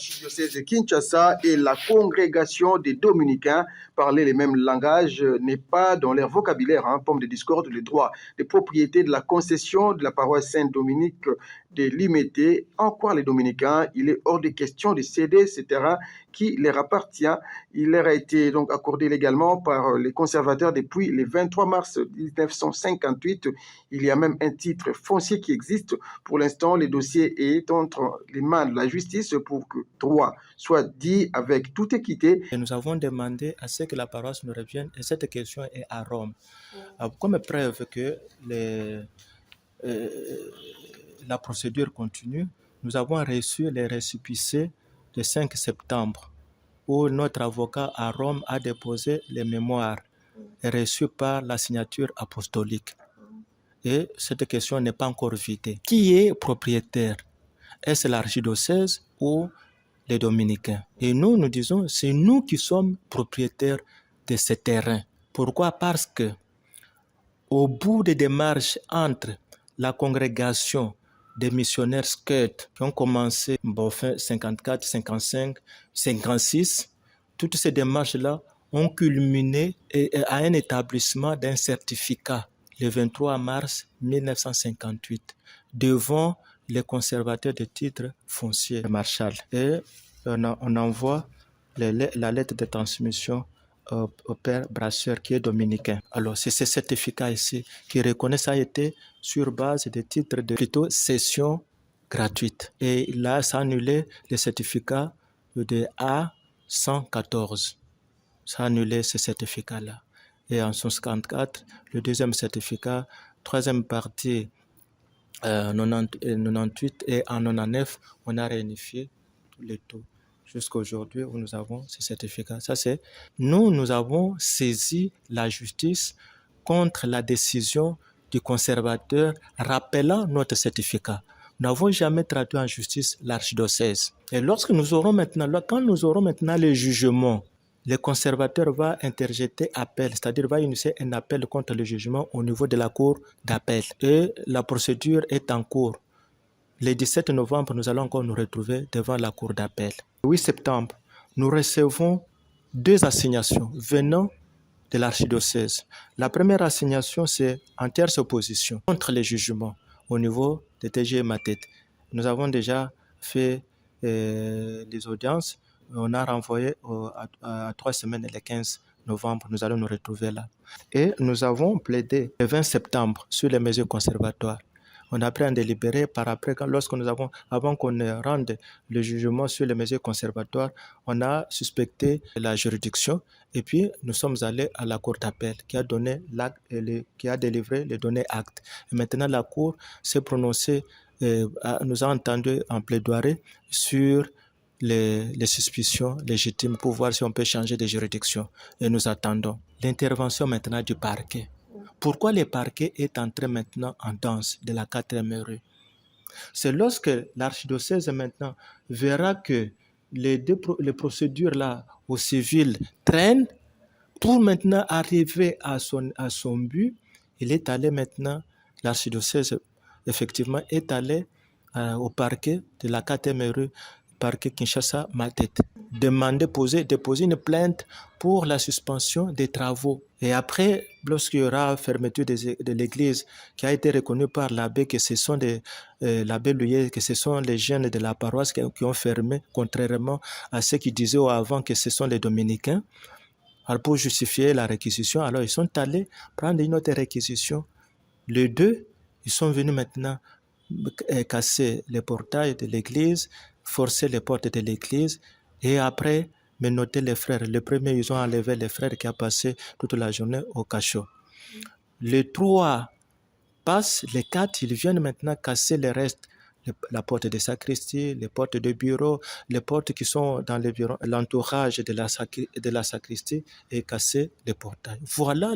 l'archidiocèse de Kinshasa et la congrégation des Dominicains. Parler les mêmes langages n'est pas dans leur vocabulaire. Pomme de discorde, le droit de propriété de la concession de la paroisse Saint-Dominique de Limété. En quoi les Dominicains, il est hors de question de céder ce terrain qui leur appartient. Il leur a été donc accordé légalement par les conservateurs depuis le 23 mars 1958. Il y a même un titre foncier qui existe. Pour l'instant, le dossier est entre les mains de la justice pour que droit soit dit avec toute équité. Et nous avons demandé à ce que la paroisse nous revienne et cette question est à Rome. Comme preuve que la procédure continue, nous avons reçu les récépissés le 5 septembre où notre avocat à Rome a déposé les mémoires reçus par la signature apostolique. Et cette question n'est pas encore vidée. Qui est propriétaire? Est-ce l'archidiocèse ou les dominicains? Et nous disons, c'est nous qui sommes propriétaires de ce terrain. Pourquoi? Parce que au bout des démarches entre la congrégation des missionnaires Scout qui ont commencé fin 54, 55, 56, toutes ces démarches-là ont culminé à un établissement d'un certificat le 23 mars 1958 devant les conservateurs de titres fonciers Marshall. Et on envoie la lettre de transmission au père Brasseur qui est dominicain. Alors c'est ce certificat ici qui reconnaît ça a été sur base des titres de plutôt cession gratuite. Et là, ça a annulé le certificat de A114. Ça a annulé ce certificat-là. Et en 1954, le deuxième certificat, troisième partie 98 et en 99, on a réunifié tous les taux. Jusqu'à aujourd'hui où nous avons ces certificats. Ça c'est, nous avons saisi la justice contre la décision du conservateur rappelant notre certificat. Nous n'avons jamais traduit en justice l'archidiocèse. Et quand nous aurons maintenant le jugement, le conservateur va interjeter appel, c'est-à-dire va initier un appel contre le jugement au niveau de la cour d'appel. Et la procédure est en cours. Le 17 novembre, nous allons encore nous retrouver devant la cour d'appel. Le 8 septembre, nous recevons 2 assignations venant de l'archidiocèse. La première assignation, c'est en tierce opposition contre les jugements au niveau de TG et Matet. Nous avons déjà fait des audiences. On a renvoyé à 3 semaines le 15 novembre. Nous allons nous retrouver là. Et nous avons plaidé le 20 septembre sur les mesures conservatoires. On a pris un délibéré par après, avant qu'on rende le jugement sur les mesures conservatoires, on a suspecté la juridiction et puis nous sommes allés à la cour d'appel qui a délivré les données actes. Et maintenant la cour s'est prononcée, nous a entendu en plaidoirie sur les suspicions légitimes pour voir si on peut changer de juridiction. Et nous attendons l'intervention maintenant du parquet. Pourquoi le parquet est entré maintenant en danse de la 4e rue? C'est lorsque l'archidiocèse maintenant verra que les procédures là au civil traînent pour maintenant arriver à son but. Il est allé maintenant, l'archidiocèse effectivement est allé au parquet de la 4e rue, parquet Kinshasa Matet, déposer une plainte pour la suspension des travaux. Et après, lorsqu'il y aura fermeture de l'église qui a été reconnue par l'abbé que ce sont l'abbé Louillet, que ce sont les jeunes de la paroisse qui ont fermé, contrairement à ceux qui disaient avant que ce sont les dominicains, alors pour justifier la réquisition, alors ils sont allés prendre une autre réquisition. Les deux, ils sont venus maintenant casser les portails de l'église, forcer les portes de l'église et après menotter les frères. Le premier, ils ont enlevé les frères qui a passé toute la journée au cachot. Les 3 passent, les 4, ils viennent maintenant casser les restes. La porte de sacristie, les portes de bureau, les portes qui sont dans l'entourage de la sacristie et casser les portails. Voilà